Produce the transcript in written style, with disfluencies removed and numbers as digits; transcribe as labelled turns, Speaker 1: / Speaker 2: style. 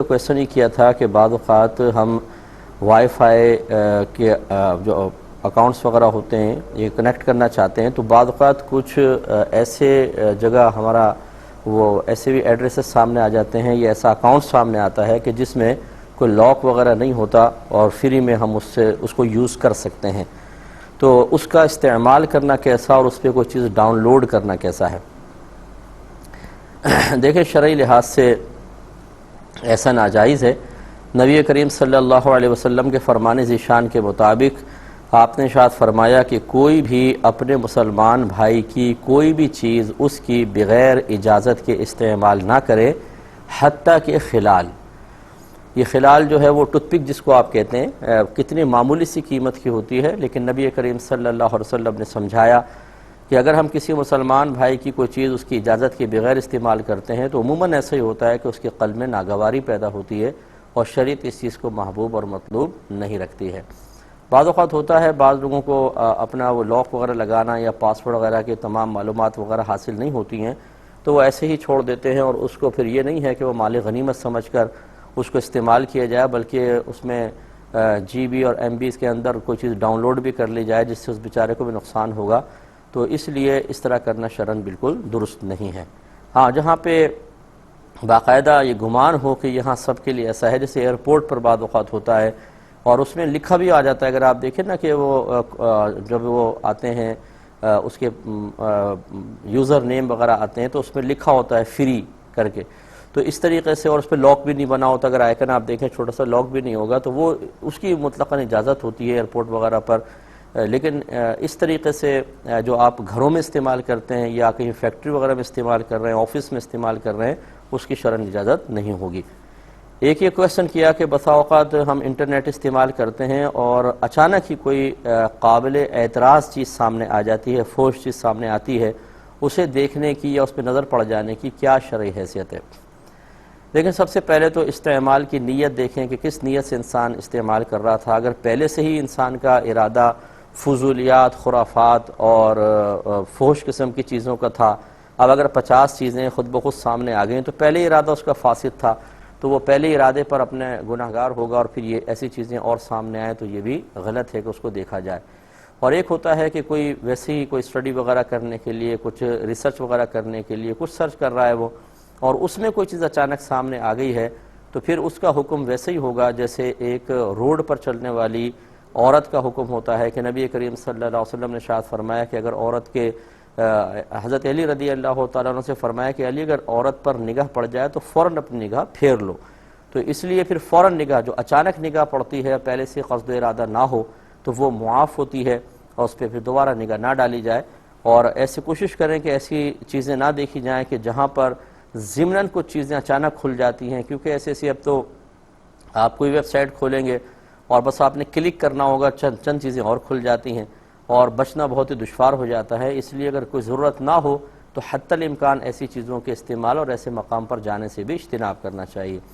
Speaker 1: Question ہی کیا تھا کہ بعض اوقات ہم وائی فائی کے جو اکاؤنٹس وغیرہ ہوتے ہیں یہ کنیکٹ کرنا چاہتے ہیں، تو بعض اوقات کچھ ایسے جگہ ہمارا وہ ایسے بھی ایڈریسز سامنے آ جاتے ہیں یا ایسا اکاؤنٹ سامنے آتا ہے کہ جس میں کوئی لاک وغیرہ نہیں ہوتا اور فری میں ہم اس کو یوز کر سکتے ہیں، تو اس کا استعمال کرنا کیسا اور اس پہ کوئی چیز ڈاؤن لوڈ کرنا کیسا ہے؟ دیکھیں، شرعی لحاظ سے ایسا ناجائز ہے۔ نبی کریم صلی اللہ علیہ وسلم کے فرمان ذیشان کے مطابق آپ نے ارشاد فرمایا کہ کوئی بھی اپنے مسلمان بھائی کی کوئی بھی چیز اس کی بغیر اجازت کے استعمال نہ کرے، حتیٰ کہ خلال۔ یہ خلال جو ہے وہ ٹوتھ پک جس کو آپ کہتے ہیں، کتنی معمولی سی قیمت کی ہوتی ہے، لیکن نبی کریم صلی اللہ علیہ وسلم نے سمجھایا کہ اگر ہم کسی مسلمان بھائی کی کوئی چیز اس کی اجازت کے بغیر استعمال کرتے ہیں تو عموماً ایسا ہی ہوتا ہے کہ اس کے قلب میں ناگواری پیدا ہوتی ہے اور شریعت اس چیز کو محبوب اور مطلوب نہیں رکھتی ہے۔ بعض اوقات ہوتا ہے بعض لوگوں کو اپنا وہ لاک وغیرہ لگانا یا پاسورڈ وغیرہ کے تمام معلومات وغیرہ حاصل نہیں ہوتی ہیں، تو وہ ایسے ہی چھوڑ دیتے ہیں اور اس کو پھر یہ نہیں ہے کہ وہ مال غنیمت سمجھ کر اس کو استعمال کیا جائے، بلکہ اس میں جی بی اور ایم بیز کے اندر کوئی چیز ڈاؤن لوڈ بھی کر لی جائے جس سے اس بیچارے کو بھی نقصان ہوگا، تو اس لیے اس طرح کرنا شرعاً بالکل درست نہیں ہے۔ ہاں، جہاں پہ باقاعدہ یہ گمان ہو کہ یہاں سب کے لیے ایسا ہے، جیسے ایئرپورٹ پر بعض اوقات ہوتا ہے اور اس میں لکھا بھی آ جاتا ہے، اگر آپ دیکھیں نا کہ وہ جب وہ آتے ہیں اس کے یوزر نیم وغیرہ آتے ہیں تو اس میں لکھا ہوتا ہے فری کر کے، تو اس طریقے سے، اور اس پہ لاک بھی نہیں بنا ہوتا، اگر آئیکن آپ دیکھیں چھوٹا سا لاک بھی نہیں ہوگا، تو وہ اس کی مطلقاً اجازت ہوتی ہے ایئرپورٹ وغیرہ پر، لیکن اس طریقے سے جو آپ گھروں میں استعمال کرتے ہیں یا کہیں فیکٹری وغیرہ میں استعمال کر رہے ہیں، آفس میں استعمال کر رہے ہیں، اس کی شرعاً اجازت نہیں ہوگی۔ ایک یہ کویسچن کیا کہ بسا اوقات ہم انٹرنیٹ استعمال کرتے ہیں اور اچانک ہی کوئی قابل اعتراض چیز سامنے آ جاتی ہے، فحش چیز سامنے آتی ہے، اسے دیکھنے کی یا اس پہ نظر پڑ جانے کی کیا شرعی حیثیت ہے؟ لیکن سب سے پہلے تو استعمال کی نیت دیکھیں کہ کس نیت سے انسان استعمال کر رہا تھا۔ اگر پہلے سے ہی انسان کا ارادہ فضولیات، خرافات اور فحش قسم کی چیزوں کا تھا، اب اگر 50 چیزیں خود بخود سامنے آ گئیں تو پہلے ارادہ اس کا فاسد تھا، تو وہ پہلے ارادے پر اپنے گناہگار ہوگا، اور پھر یہ ایسی چیزیں اور سامنے آئیں تو یہ بھی غلط ہے کہ اس کو دیکھا جائے۔ اور ایک ہوتا ہے کہ کوئی ویسے ہی کوئی اسٹڈی وغیرہ کرنے کے لیے، کچھ ریسرچ وغیرہ کرنے کے لیے کچھ سرچ کر رہا ہے وہ، اور اس میں کوئی چیز اچانک سامنے آ گئی ہے، تو پھر اس کا حکم ویسے ہی ہوگا جیسے ایک روڈ پر چلنے والی عورت کا حکم ہوتا ہے کہ نبی کریم صلی اللہ علیہ وسلم نے ارشاد فرمایا کہ اگر عورت کے حضرت علی رضی اللہ تعالیٰ عنہ سے فرمایا کہ علی اگر عورت پر نگاہ پڑ جائے تو فوراً اپنی نگاہ پھیر لو، تو اس لیے پھر فوراً نگاہ، جو اچانک نگاہ پڑتی ہے پہلے سے قصد ارادہ نہ ہو تو وہ معاف ہوتی ہے اور اس پہ پھر دوبارہ نگاہ نہ ڈالی جائے، اور ایسی کوشش کریں کہ ایسی چیزیں نہ دیکھی جائیں کہ جہاں پر ضمناً کچھ چیزیں اچانک کھل جاتی ہیں، کیونکہ ایسے اب تو آپ کوئی ویب سائٹ کھولیں گے اور بس آپ نے کلک کرنا ہوگا، چند چیزیں اور کھل جاتی ہیں اور بچنا بہت ہی دشوار ہو جاتا ہے۔ اس لیے اگر کوئی ضرورت نہ ہو تو حتی الامکان ایسی چیزوں کے استعمال اور ایسے مقام پر جانے سے بھی اجتناب کرنا چاہیے۔